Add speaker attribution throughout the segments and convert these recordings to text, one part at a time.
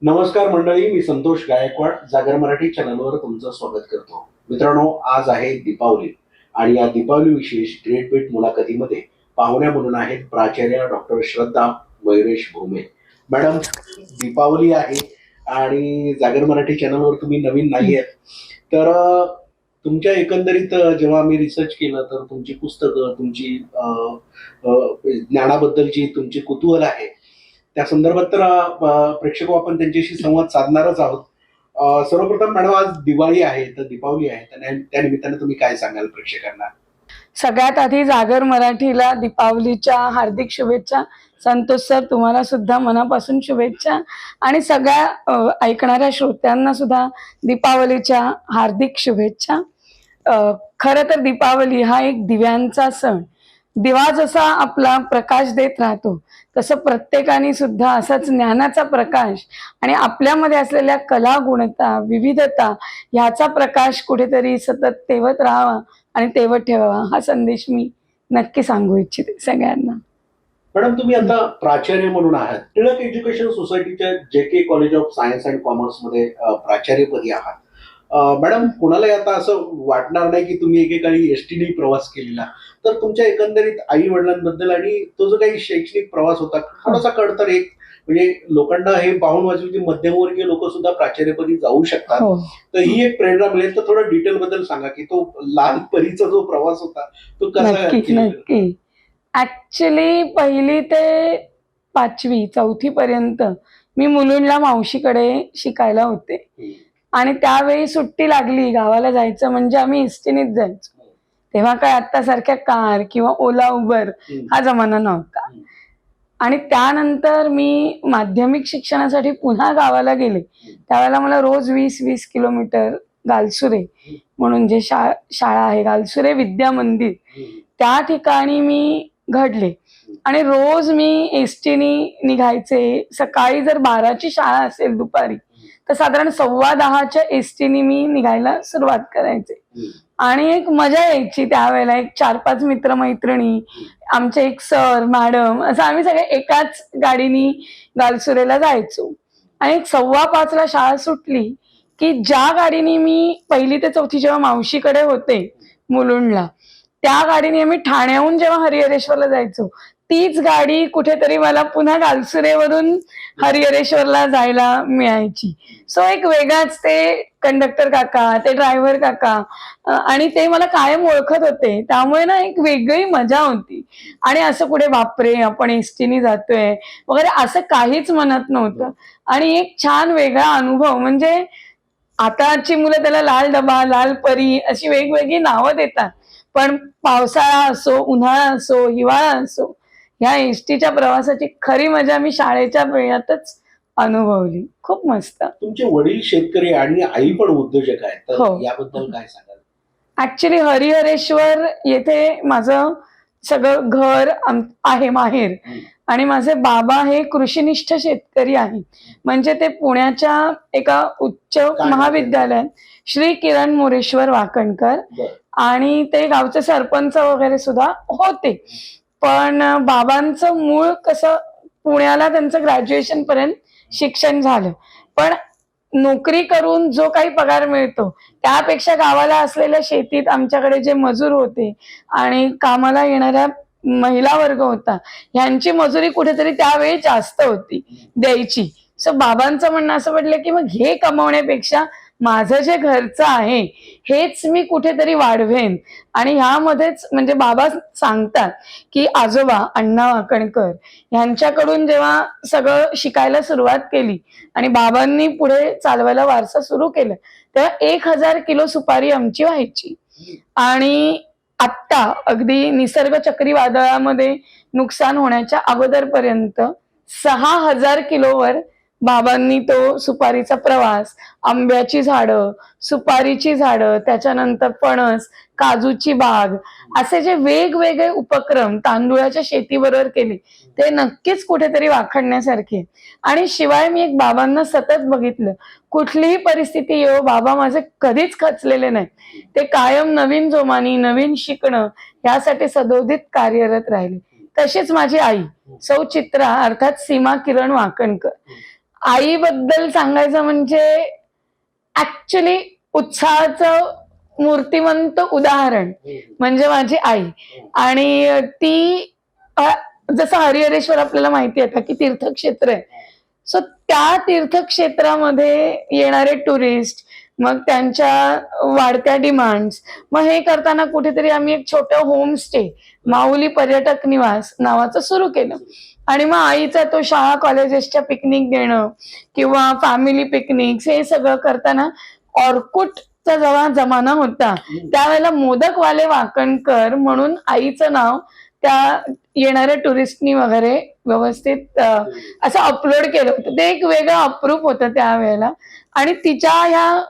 Speaker 1: नमस्कार मंडळी, मी संतोष गायकवाड जागर मराठी चॅनलवर तुमचं स्वागत करतो. मित्रांनो, आज आहे दीपावली आणि या दीपावली विशेष ग्रेट बीट मुलाखतीमध्ये पाहुण्या म्हणून आहेत प्राचार्य डॉक्टर श्रद्धा मयुरेश भोमे. मॅडम, दीपावली आहे आणि जागर मराठी चॅनलवर तुम्ही नवीन नाही आहेत, तर तुमच्या एकंदरीत जेव्हा मी रिसर्च केलं तर तुमची पुस्तकं, तुमची ज्ञानाबद्दलची तुमची कुतूहल आहे, त्या संदर्भात तर प्रेक्षक आपण त्यांच्याशी संवाद साधणारच आहोत. सर्वप्रथम मॅडम, आज दिवाळी आहे, तर दीपावली आहे, तर त्या निमित्ताने तुम्ही काय सांगाल प्रेक्षकांना?
Speaker 2: सगळ्यात आधी जागर मराठीला दीपावलीच्या हार्दिक शुभेच्छा. संतोष सर, तुम्हाला सुद्धा मनापासून शुभेच्छा आणि सगळ्या ऐकणाऱ्या श्रोत्यांना सुद्धा दीपावलीच्या हार्दिक शुभेच्छा. खरं तर दीपावली हा एक दिव्यांचा सण. दिवा जसा आपला प्रकाश देत राहतो, तसं प्रत्येकाने सुद्धा असाच ज्ञानाचा प्रकाश आणि आपल्यामध्ये असलेल्या कला गुणता विविधता ह्याचा प्रकाश कुठेतरी सतत तेवत राहावा आणि तेवत ठेवावा, हा संदेश मी नक्की सांगू इच्छिते सगळ्यांना.
Speaker 1: मॅडम, तुम्ही आता प्राचार्य म्हणून आहात, टिळक एज्युकेशन सोसायटीच्या JK college of science and commerce मध्ये प्राचार्यपदी आहात. मॅडम, कुणालाही आता असं वाटणार नाही की तुम्ही एकेकाळी एसटीने प्रवास केलेला, तर तुमच्या एकंदरीत आई वडिलांबद्दल आणि तो जो काही शैक्षणिक प्रवास होता थोडासा कळतर एक, म्हणजे लोकांना हे पाहून वाचून की मध्यमवर्गीय लोक सुद्धा प्राचार्यपदी जाऊ शकतात,
Speaker 2: हो,
Speaker 1: तर ही एक प्रेरणा मिळेल. तर थोडं डिटेल बद्दल सांगा की तो लहानपणीचा जो प्रवास होता तो कसा
Speaker 2: नक्की
Speaker 1: केलेला?
Speaker 2: नक्की. ऍक्च्युली 1ली ते 5वी 4थी पर्यंत मी मुलुंडला मावशीकडे शिकायला होते आणि त्यावेळी सुट्टी लागली गावाला जायचं म्हणजे आम्ही एसटीनेच जायचो. तेव्हा काय आता सारख्या कार किंवा ओला उबर हा जमाना नव्हता. आणि त्यानंतर मी माध्यमिक शिक्षणासाठी पुन्हा गावाला गेले. त्यावेळेला मला रोज 20-20 किलोमीटर गालसुरे म्हणून जे शाळा आहे, गालसुरे विद्या मंदिर, त्या ठिकाणी मी घडले आणि रोज मी एसटीने निघायचे. सकाळी जर 12ची शाळा असेल दुपारी, तर साधारण 10:15च्या एसटीने मी निघायला सुरुवात करायचे आणि एक मजा यायची. त्यावेळेला एक 4-5 मित्रमैत्रिणी, आमचे एक सर मॅडम, असं आम्ही सगळे एकाच गाडीनी गालसुरेला जायचो. आणि एक 4:15ला शाळा सुटली की ज्या गाडीने मी 1ली ते 4थी जेव्हा मावशीकडे होते मुलुंडला, त्या गाडीने आम्ही ठाण्याहून जेव्हा हरिहरेश्वरला जायचो, तीच गाडी कुठेतरी मला पुन्हा गालसुरेवरून हरिहरेश्वरला जायला मिळायची. सो एक वेगळाच ते कंडक्टर काका, ते ड्रायव्हर काका आणि ते मला कायम ओळखत होते. त्यामुळे ना एक वेगळी मजा होती आणि असं पुढे बापरे आपण एसटीने जातोय वगैरे असं काहीच मनात नव्हतं. आणि एक छान वेगळा अनुभव म्हणजे आताची मुलं त्याला लाल डबा, लाल परी अशी वेगवेगळी नावं देतात. पण पावसाळा असो, उन्हाळा असो, हिवाळा असो, ह्या एसटीच्या प्रवासाची खरी मजा मी शाळेच्या वेळातच अनुभवली. खूप मस्त.
Speaker 1: तुमचे वडील शेतकरी आणि आई पण उद्योजक आहेत, तर
Speaker 2: हो.
Speaker 1: याबद्दल काय सांगाल?
Speaker 2: ऍक्च्युली हरिहरेश्वर येथे माझं सगळं घर आहे माहेर आणि माझे बाबा हे कृषीनिष्ठ शेतकरी आहेत. म्हणजे ते पुण्याच्या एका उच्च महाविद्यालयात श्री किरण मोरेश्वर वाकणकर आणि ते गावचे सरपंच वगैरे सुद्धा होते. पण बाबांचं मूळ कसं पुण्याला त्यांचं ग्रॅज्युएशन पर्यंत शिक्षण झालं, पण नोकरी करून जो काही पगार मिळतो त्यापेक्षा गावाला असलेल्या शेतीत आमच्याकडे जे मजूर होते आणि कामाला येणाऱ्या महिला वर्ग होता, ह्यांची मजुरी कुठेतरी त्यावेळी जास्त होती द्यायची. सो बाबांचं म्हणणं असं पडलं की मग हे कमवण्यापेक्षा माझं जे घरचं आहे हेच मी कुठेतरी वाढवेन. आणि ह्यामध्येच म्हणजे बाबा सांगतात की आजोबा अण्णा वाकणकर यांच्याकडून जेव्हा सगळं शिकायला सुरुवात केली आणि बाबांनी पुढे चालवायला वारसा सुरू केलं, तेव्हा 1000 किलो सुपारी आमची व्हायची. आणि आत्ता अगदी निसर्ग चक्रीवादळामध्ये नुकसान होण्याच्या अगोदरपर्यंत 6000 किलोवर बाबांनी तो सुपारीचा प्रवास, आंब्याची झाडं, सुपारीची झाडं, त्याच्यानंतर फणस, काजूची बाग, असे जे वेगवेगळे उपक्रम तांदुळाच्या शेतीबरोबर केले ते नक्कीच कुठेतरी वाखाणण्यासारखे. आणि शिवाय मी एक बाबांना सतत बघितलं, कुठलीही परिस्थिती येऊ बाबा माझे कधीच खचलेले नाही. ते कायम नवीन जोमानी, नवीन शिकणं यासाठी सदोदित कार्यरत राहिले. तशीच माझी आई सौ चित्रा अर्थात सीमा किरण वाकणकर. आईबद्दल सांगायचं म्हणजे ऍक्च्युली उत्साहाचं मूर्तिमंत उदाहरण म्हणजे माझी आई. आणि ती अ, जसं हरिहरेश्वर आपल्याला माहिती आहे की तीर्थक्षेत्र आहे. सो त्या तीर्थक्षेत्रामध्ये येणारे टुरिस्ट, मग त्यांच्या वाढत्या डिमांड्स, मग हे करताना कुठेतरी आम्ही एक छोटं होमस्टे, माऊली पर्यटक निवास नावाचं सुरू केलं. आणि मग आईचा तो शाळा कॉलेजेसच्या पिकनिक देणं किंवा फॅमिली पिकनिक्स हे सगळं करताना ऑर्कुटचा जेव्हा जमाना होता त्यावेळेला मोदकवाले वाकणकर म्हणून आईचं नाव त्या येणाऱ्या टुरिस्टनी वगैरे व्यवस्थित असं अपलोड केलं होतं. ते एक वेगळं अप्रूप होतं त्यावेळेला. आणि तिच्या ह्या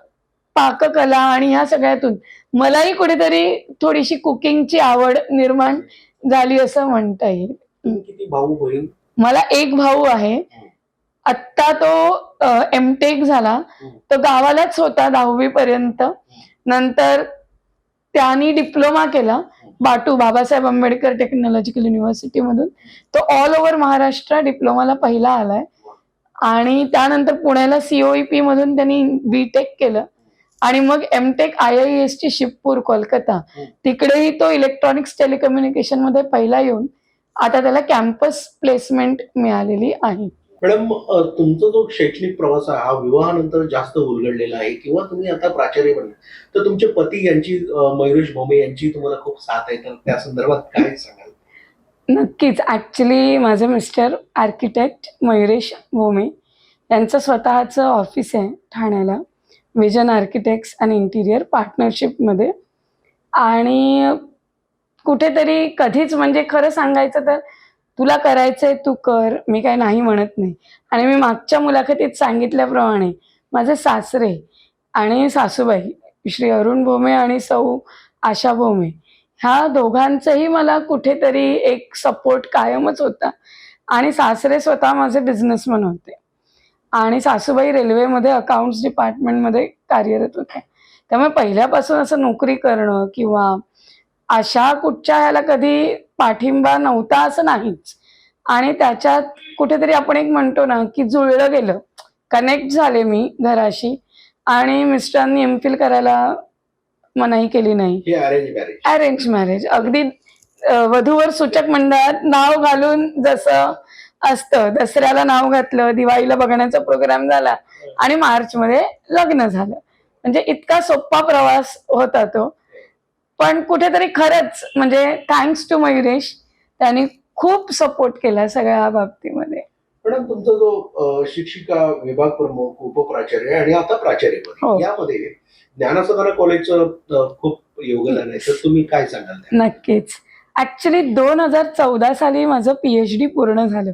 Speaker 2: पाककला आणि ह्या सगळ्यातून मलाही कुठेतरी थोडीशी कुकिंगची आवड निर्माण झाली असं म्हणता येईल.
Speaker 1: तुम्ही किती भाऊ बहीण?
Speaker 2: मला एक भाऊ आहे. आत्ता तो एमटेक झाला. तो गावालाच होता 10वी पर्यंत. नंतर त्यांनी डिप्लोमा केला बाटू बाबासाहेब आंबेडकर टेक्नॉलॉजिकल युनिव्हर्सिटी मधून. तो ऑल ओव्हर महाराष्ट्र डिप्लोमाला पहिला आलाय. आणि त्यानंतर पुण्याला सीओईपी मधून त्यांनी बीटेक केलं. आणि मग एमटेक IISc ची शिवपूर कोलकाता, तिकडेही तो इलेक्ट्रॉनिक्स टेलिकम्युनिकेशन मध्ये पहिला येऊन आता त्याला कॅम्पस प्लेसमेंट मिळालेली आहे.
Speaker 1: मॅडम, तुमचा जो शैक्षणिक प्रवास आहे हा विवाहानंतर जास्त उलगडलेला आहे किंवा तुम्ही आता प्राचार्य बनले, तर तुमचे पती यांची मयुरेश भोमे यांची तुम्हाला खूप साथ आहे, तर त्या संदर्भात काय सांगाल?
Speaker 2: नक्कीच. ऍक्च्युली माझे मिस्टर आर्किटेक्ट मयुरेश भोमे यांचं स्वतःचं ऑफिस आहे ठाण्याला, विजन आर्किटेक्ट्स आणि इंटिरियर पार्टनरशिपमध्ये. आणि कुठेतरी कधीच म्हणजे खरं सांगायचं तर तुला करायचंय तू कर, मी काही नाही म्हणत नाही. आणि मी मागच्या मुलाखतीत सांगितल्याप्रमाणे माझे सासरे आणि सासूबाई श्री अरुण भोमे आणि सौ आशा भोमे ह्या दोघांचंही मला कुठेतरी एक सपोर्ट कायमच होता. आणि सासरे स्वतः माझे बिझनेसमन होते आणि सासूबाई रेल्वेमध्ये अकाउंट्स डिपार्टमेंटमध्ये कार्यरत होत्या. त्यामुळे पहिल्यापासून असं नोकरी करणं किंवा अशा कुठच्या ह्याला कधी पाठिंबा नव्हता असं नाहीच. आणि त्याच्यात कुठेतरी आपण एक म्हणतो ना की जुळलं गेलं, कनेक्ट झाले मी घराशी. आणि मिस्टरांनी एमफिल करायला मनाई केली नाही.
Speaker 1: हे अरेंज मॅरेज?
Speaker 2: Arrange marriage. अगदी वधूवर सूचक मंडळात नाव घालून जसं असतं, दसऱ्याला नाव घातलं, दिवाळीला बघण्याचा प्रोग्राम झाला आणि मार्चमध्ये लग्न झालं. म्हणजे इतका सोपा प्रवास होता तो. पण कुठेतरी खरंच म्हणजे थँक्स टू मयुरेश, त्यांनी खूप सपोर्ट केला सगळ्या बाबतीमध्ये.
Speaker 1: मॅडम, तुमचा जो शिक्षिका, विभाग प्रमुख, उपप्राचार्य आणि आता प्राचार्य
Speaker 2: हो.
Speaker 1: यामध्ये ज्ञानसाधना कॉलेजचं खूप योगदान आहे, तर तुम्ही काय सांगाल?
Speaker 2: नक्कीच. ऍक्च्युली 2014 साली माझं PhD पूर्ण झालं.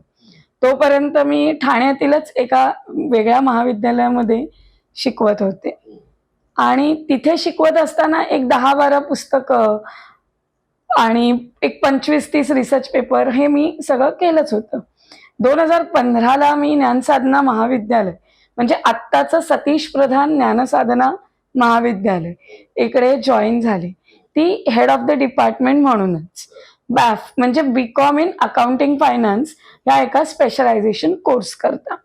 Speaker 2: तोपर्यंत मी ठाण्यातीलच एका वेगळ्या महाविद्यालयामध्ये शिकवत होते. आणि तिथे शिकवत असताना एक 10-12 पुस्तकं आणि एक 25-30 रिसर्च पेपर हे मी सगळं केलंच होतं. 2015ला मी ज्ञानसाधना महाविद्यालय म्हणजे आत्ताचं सतीश प्रधान ज्ञानसाधना महाविद्यालय इकडे जॉईन झाले. ती हेड ऑफ द डिपार्टमेंट म्हणूनच. बॅफ म्हणजे बीकॉम इन अकाउंटिंग फायनान्स या एका स्पेशलायझेशन कोर्स करता.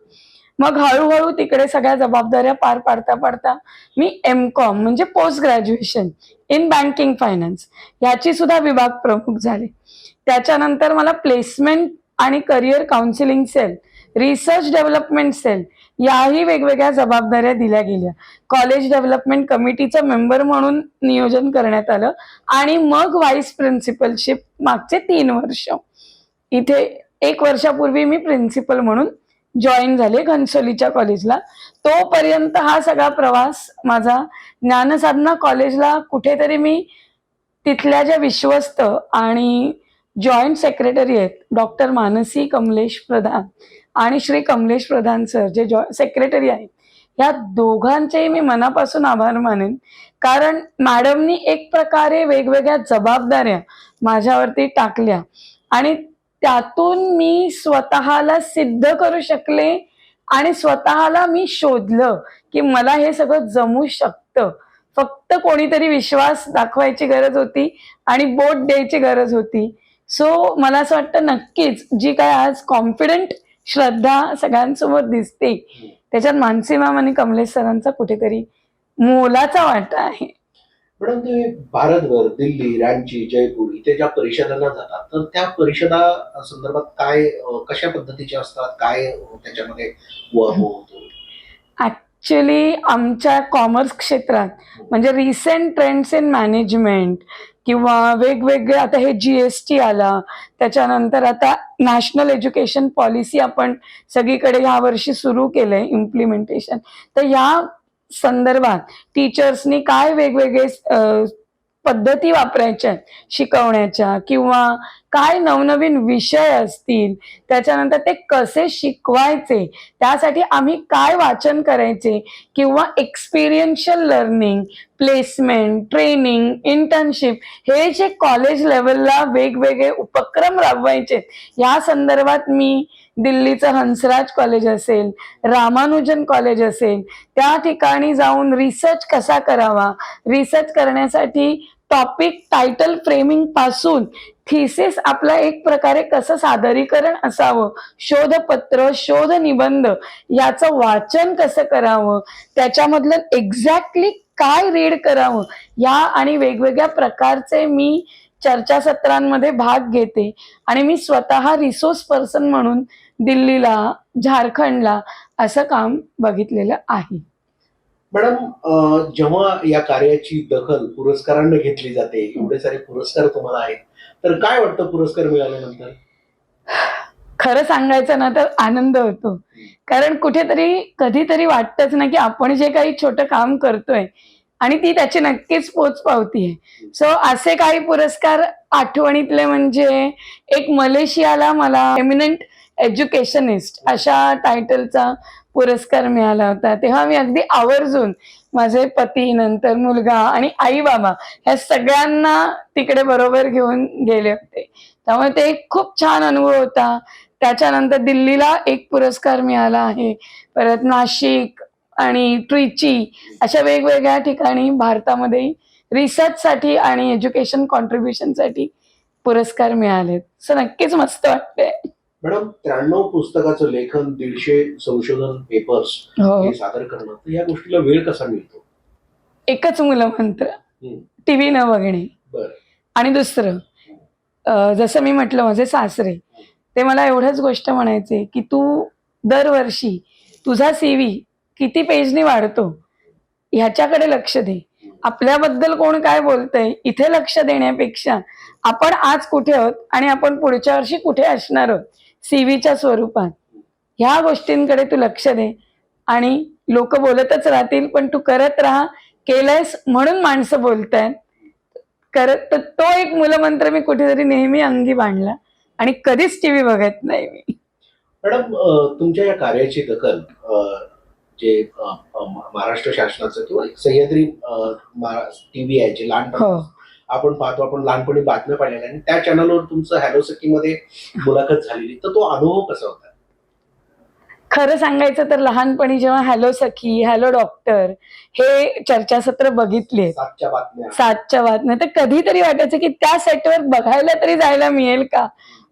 Speaker 2: मग हळूहळू तिकडे सगळ्या जबाबदाऱ्या पार पाडता पाडता मी MCOM म्हणजे post graduation in banking finance याची सुद्धा विभाग प्रमुख झाले. त्याच्यानंतर मला प्लेसमेंट आणि career counselling cell, research development cell याही वेगवेगळ्या जबाबदाऱ्या दिल्या गेल्या. कॉलेज डेव्हलपमेंट कमिटीचं मेंबर म्हणून नियोजन करण्यात आलं. आणि मग व्हाईस प्रिन्सिपलशिप मागचे 3 वर्ष. इथे 1 वर्षापूर्वी मी प्रिन्सिपल म्हणून जॉईन झाले घनसोलीच्या कॉलेजला. तोपर्यंत हा सगळा प्रवास माझा ज्ञानसाधना कॉलेजला कुठेतरी मी तिथल्या ज्या विश्वस्त आणि जॉईंट सेक्रेटरी आहेत डॉक्टर मानसी कमलेश प्रधान आणि श्री कमलेश प्रधान सर जे सेक्रेटरी आहेत, या दोघांचेही मी मनापासून आभार मानेन. कारण मॅडमनी एक प्रकारे वेगवेगळ्या जबाबदाऱ्या माझ्यावरती टाकल्या आणि त्यातून मी स्वतःला सिद्ध करू शकले आणि स्वतःला मी शोधलं की मला हे सगळं जमू शकतं. फक्त कोणीतरी विश्वास दाखवायची गरज होती आणि बोट द्यायची गरज होती. सो मला असं वाटतं नक्कीच जी काय आज कॉन्फिडंट श्रद्धा सगळ्यांसमोर दिसते, त्याच्यात मानसी मॅम आणि कमलेश सरांचा कुठेतरी मोलाचा वाटा आहे.
Speaker 1: मॅडम, तुम्ही भारतभर दिल्ली, रांची, जयपूर इथे ज्या परिषदांना जातात, तर त्या परिषदा संदर्भात काय कशा पद्धतीच्या असतात, काय त्याच्यामध्ये होतो?
Speaker 2: ऍक्च्युली आमच्या कॉमर्स क्षेत्रात म्हणजे रिसेंट ट्रेंड्स इन मॅनेजमेंट किंवा वेगवेगळे आता हे GST आला, त्याच्यानंतर आता नॅशनल एज्युकेशन पॉलिसी आपण सगळीकडे ह्या वर्षी सुरू केलंय इम्प्लिमेंटेशन. तर या संदर्भात टीचर्सनी काय वेगवेगळे पद्धती वापरायच्या शिकवण्याच्या किंवा काय नवनवीन विषय असतील, त्याच्यानंतर ते कसे शिकवायचे, त्यासाठी आम्ही काय वाचन करायचे किंवा experiential learning, placement, training, internship हे जे कॉलेज लेवलला वेगवेगळे उपक्रम राबवायचे, या संदर्भात मी दिल्लीचं हंसराज कॉलेज असेल, रामानुजन कॉलेज असेल, त्या ठिकाणी जाऊन रिसर्च कसा करावा, रिसर्च करण्यासाठी टॉपिक टायटल फ्रेमिंग पासून थिसिस आपला एक प्रकारे कसं सादरीकरण असावं, शोधपत्र, शोध निबंध याचं वाचन कसं करावं, त्याच्यामधलं एक्झॅक्टली काय रीड करावं, या आणि वेगवेगळ्या प्रकारचे मी चर्चासत्रांमध्ये भाग घेते. आणि मी स्वतः रिसोर्स पर्सन म्हणून दिल्लीला, झारखंडला असं काम बघितलेलं आहे.
Speaker 1: मॅडम, जेव्हा या कार्याची दखल पुरस्कारांना घेतली जाते, एवढे सारे पुरस्कार तुम्हाला आहेत, तर काय वाटतं पुरस्कार मिळाल्यानंतर?
Speaker 2: खरं सांगायचं ना तर आनंद होतो. कारण कुठेतरी कधीतरी वाटतंच ना की आपण जे काही छोटं काम करतोय आणि ती त्याची नक्कीच पोच पावतीये. सो असे काही पुरस्कार आठवणीतले म्हणजे एक मलेशियाला मला एमिनंट एज्युकेशनिस्ट अशा टायटलचा पुरस्कार मिळाला होता. तेव्हा मी अगदी आवर्जून माझे पती, नंतर मुलगा आणि आई बाबा ह्या सगळ्यांना तिकडे बरोबर घेऊन गेले होते. त्यामुळे ते एक खूप छान अनुभव होता. त्याच्यानंतर दिल्लीला एक पुरस्कार मिळाला आहे. परत नाशिक आणि ट्रिची अशा वेगवेगळ्या ठिकाणी भारतामध्ये रिसर्चसाठी आणि एज्युकेशन कॉन्ट्रीब्युशनसाठी पुरस्कार मिळालेत. सो नक्कीच मस्त वाटतंय.
Speaker 1: मॅडम, 93 पुस्तकाचं लेखन, 150 संशोधन पेपर्स
Speaker 2: हो.
Speaker 1: हे सादर करणं, तर या गोष्टीला वेळ कसा मिळतो?
Speaker 2: एकच मूलमंत्र, टीव्ही न बघणे.
Speaker 1: बरं.
Speaker 2: आणि दुसरं जसं मी म्हटलं माझे सासरे ते मला एवढंच गोष्ट म्हणायचे की तू दरवर्षी तुझा CV किती पेजनी वाढतो ह्याच्याकडे लक्ष दे. आपल्याबद्दल कोण काय बोलतंय इथे लक्ष देण्यापेक्षा आपण आज कुठे आहोत आणि आपण पुढच्या वर्षी कुठे असणार आहोत CVच्या स्वरूपात, ह्या गोष्टींकडे तू लक्ष दे. आणि लोक बोलतच राहतील पण तू करत राहा. केलंयस म्हणून माणसं बोलतायत. करत तर तो एक मूलमंत्र मी कुठेतरी नेहमी अंगी बांधला आणि कधीच टीव्ही बघत नाही मी.
Speaker 1: मॅडम, तुमच्या या कार्याची दखल जे महाराष्ट्र शासनाचं किंवा एक सह्याद्री टीव्ही आहे जे लहानपणी
Speaker 2: हो.
Speaker 1: आपण पाहतो, आपण लहानपणी बातम्या पाहिलेल्या आणि त्या चॅनलवर तुमचं हॅलो सखीमध्ये मुलाखत झालेली, तर तो अनुभव कसा होता?
Speaker 2: खरं सांगायचं तर लहानपणी जेव्हा हॅलो सखी, हॅलो डॉक्टर हे चर्चासत्र बघितले, 7च्या बातम्या, तर कधीतरी वाटायचं की त्या सेटवर बघायला तरी जायला मिळेल का.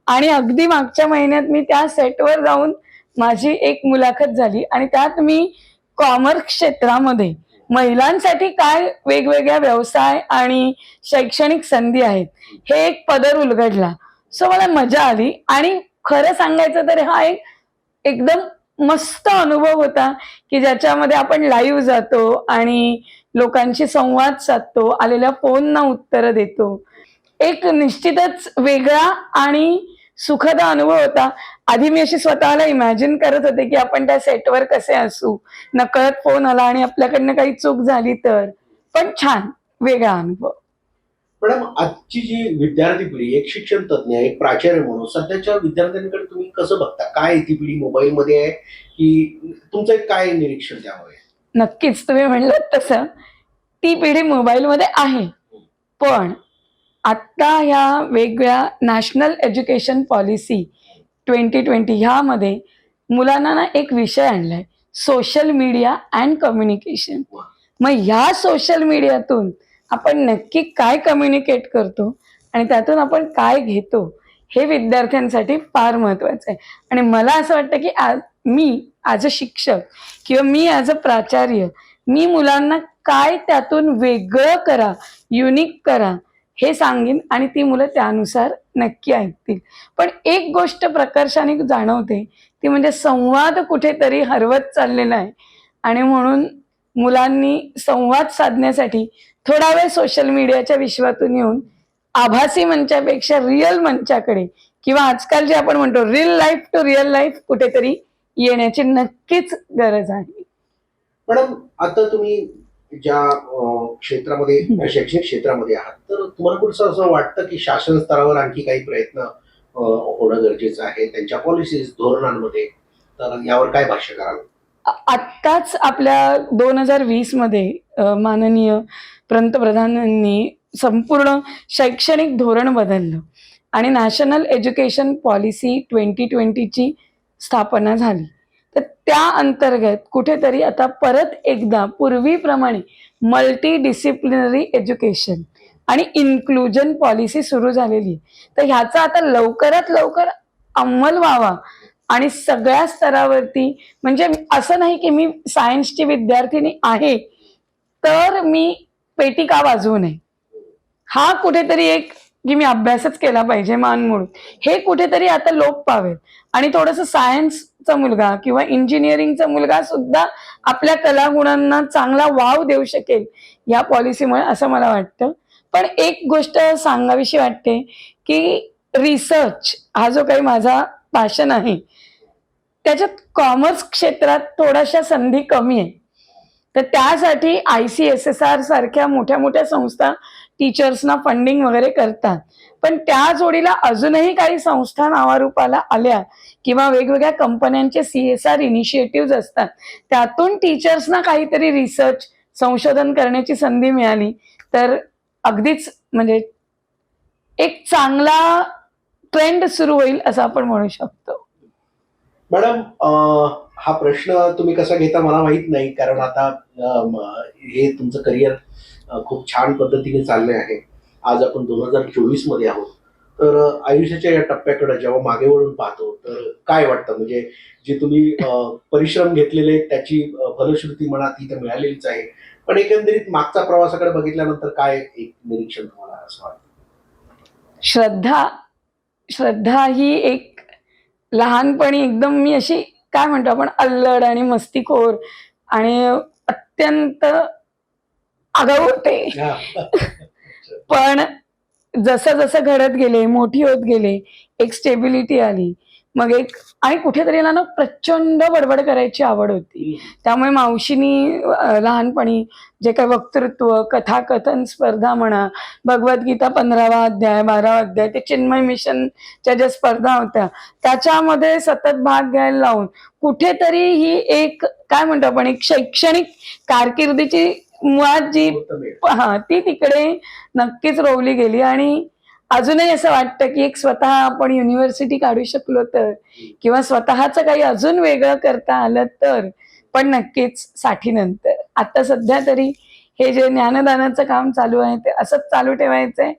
Speaker 2: आणि अगदी मागच्या महिन्यात मी त्या सेटवर जाऊन माझी एक मुलाखत झाली आणि त्यात मी कॉमर्स क्षेत्रामध्ये महिलांसाठी काय वेगवेगळ्या व्यवसाय आणि शैक्षणिक संधी आहेत हे एक पदर उलगडला. सो मला मजा आली. आणि खरं सांगायचं तर हा एक एकदम मस्त अनुभव होता की ज्याच्यामध्ये आपण लाईव्ह जातो आणि लोकांशी संवाद साधतो, आलेल्या फोनना उत्तरं देतो. एक निश्चितच वेगळा आणि सुखद अनुभव होता. आधी मी अशी स्वतःला इमॅजिन करत होते की आपण त्या सेटवर कसे असू, नकळत फोन आला आणि आपल्याकडनं काही चूक झाली तर. पण छान वेगळा अनुभव.
Speaker 1: मॅडम, आजची जी विद्यार्थी पिढी, एक शिक्षण तज्ञ, एक प्राचार्य म्हणून सध्याच्या विद्यार्थ्यांकडे तुम्ही कसं बघता? काय ती पिढी मोबाईलमध्ये आहे की तुमचं एक काय निरीक्षण त्यामुळे?
Speaker 2: नक्कीच तुम्ही म्हणलं तसं ती पिढी मोबाईलमध्ये आहे. पण आत्ता ह्या वेगळ्या नॅशनल एज्युकेशन पॉलिसी 2020 ह्यामध्ये मुलांना ना एक विषय आणलाय, सोशल मीडिया अँड कम्युनिकेशन. मग ह्या सोशल मीडियातून आपण नक्की काय कम्युनिकेट करतो आणि त्यातून आपण काय घेतो हे विद्यार्थ्यांसाठी फार महत्वाचं आहे. आणि मला असं वाटतं की मी ॲज अ शिक्षक किंवा मी ॲज अ प्राचार्य, मी मुलांना काय त्यातून वेगळं करा, युनिक करा हे सांगेन आणि ती मुलं त्यानुसार नक्की ऐकतील. पण एक गोष्ट प्रकर्षाने जाणवते, ती म्हणजे संवाद कुठेतरी हरवत चाललेला आहे. आणि म्हणून मुलांनी संवाद साधण्यासाठी थोडा वेळ सोशल मीडियाच्या विश्वातून येऊन आभासी मंचापेक्षा रिअल मंचाकडे किंवा आजकाल जे आपण म्हणतो real life to real life कुठेतरी येण्याची नक्कीच गरज आहे.
Speaker 1: मॅडम, आता तुम्ही ज्या क्षेत्रामध्ये शैक्षणिक क्षेत्रामध्ये आहात, तर तुम्हाला कुठचं असं वाटतं की शासन स्तरावर आणखी काही प्रयत्न होणं गरजेचं आहे त्यांच्या पॉलिसीज धोरणांमध्ये, तर यावर काय भाष्य कराल?
Speaker 2: आत्ताच आपल्या 2020 मध्ये माननीय पंतप्रधानांनी संपूर्ण शैक्षणिक धोरण बदललं आणि नॅशनल एज्युकेशन पॉलिसी 2020ची स्थापना झाली. तर त्या अंतर्गत कुठेतरी आता परत एकदा पूर्वीप्रमाणे मल्टी डिसिप्लिनरी एज्युकेशन आणि इन्क्लुजन पॉलिसी सुरू झालेली आहे. तर ह्याचा आता लवकरात लवकर अंमल व्हावा आणि सगळ्या स्तरावरती, म्हणजे असं नाही की मी सायन्सची विद्यार्थिनी आहे तर मी पेटी का वाजवू नये, हा कुठेतरी एक की मी अभ्यासच केला पाहिजे मान म्हणून, हे कुठेतरी आता लोप पावेल. आणि थोडंसं सायन्सचा मुलगा किंवा इंजिनिअरिंगचा मुलगा सुद्धा आपल्या कलागुणांना चांगला वाव देऊ शकेल या पॉलिसीमुळे, असं मला वाटतं. पण एक गोष्ट सांगावीशी वाटते की रिसर्च हा जो काही माझा पॅशन आहे, त्याच्यात कॉमर्स क्षेत्रात थोड्याशा संधी कमी आहे. तर त्यासाठी ICSSR सारख्या मोठ्या मोठ्या संस्था टीचर्सना फंडिंग वगैरे करतात. पण त्या जोडीला अजूनही काही संस्था नावारूपाला आल्या किंवा वेगवेगळ्या कंपन्यांचे CSR इनिशिएटिव्ह असतात, त्यातून टीचर्सना काहीतरी रिसर्च संशोधन करण्याची संधी मिळाली तर अगदीच म्हणजे एक चांगला ट्रेंड सुरू होईल असं आपण म्हणू शकतो.
Speaker 1: मॅडम, हा प्रश्न तुम्ही कसा घेता मला माहित नाही, कारण आता हे तुमचं करिअर खूप छान पद्धतीने चालले आहे. आज आपण 2024 मध्ये आहोत. तर आयुष्याच्या या टप्प्याकडे जेव्हा मागे वळून पाहतो तर काय वाटतं, म्हणजे जे तुम्ही परिश्रम घेतलेले त्याची फलश्रुती म्हणा ती तर मिळालेलीच आहे, पण एकंदरीत मागचा प्रवासाकडे बघितल्यानंतर काय एक निरीक्षण तुम्हाला असं वाटतं?
Speaker 2: श्रद्धा श्रद्धा ही एक लहानपणी एकदम मी अशी काय म्हणतो आपण अल्लड आणि मस्तीखोर आणि अत्यंत आगाऊ होते. पण जसं जसं घडत गेले, मोठी होत गेले, एक स्टेबिलिटी आली. मग एक आणि कुठेतरी मला ना प्रचंड बडबड करायची आवड होती. त्यामुळे मावशीनी लहानपणी जे काही वक्तृत्व, कथाकथन स्पर्धा म्हणा, भगवद्गीता 15वा अध्याय, 12वा अध्याय, ते चिन्मय मिशनच्या ज्या स्पर्धा होत्या, त्याच्यामध्ये सतत भाग घ्यायला लावून कुठेतरी ही एक काय म्हणतो आपण एक शैक्षणिक कारकिर्दीची मुळात जी ती तिकडे नक्कीच रोवली गेली. आणि अजूनही असं वाटतं की एक स्वतः आपण युनिव्हर्सिटी काढू शकलो तर किंवा स्वतःचं काही अजून वेगळं करता आलं तर, पण नक्कीच 60 नंतर. आता सध्या तरी हे जे ज्ञानदानाचं काम चालू आहे ते असंच चालू ठेवायचंय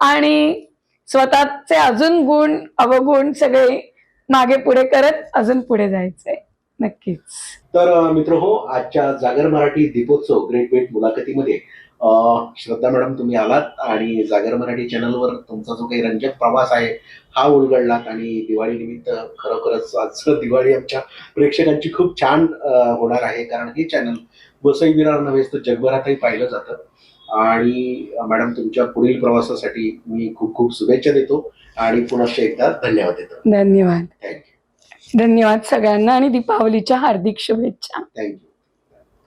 Speaker 2: आणि स्वतःचे अजून गुण अवगुण सगळे मागे पुढे करत अजून पुढे जायचंय नक्कीच.
Speaker 1: तर मित्र हो, आजच्या जागर मराठी दीपोत्सव ग्रेट बेट मुलाखतीमध्ये श्रद्धा मॅडम तुम्ही आलात आणि जागर मराठी चॅनलवर तुमचा जो काही रंजक प्रवास आहे हा उलगडलात. आणि दिवाळी निमित्त खरोखरच आज दिवाळी आमच्या प्रेक्षकांची खूप छान होणार आहे, कारण हे चॅनल वसई विरार नव्हे तर जगभरातही पाहिलं जातं. आणि मॅडम, तुमच्या पुढील प्रवासासाठी मी खूप खूप शुभेच्छा देतो आणि पुनश्च एकदा धन्यवाद देतो.
Speaker 2: धन्यवाद.
Speaker 1: थँक्यू.
Speaker 2: धन्यवाद सगळ्यांना आणि दीपावलीच्या हार्दिक शुभेच्छा.
Speaker 1: थँक्यू.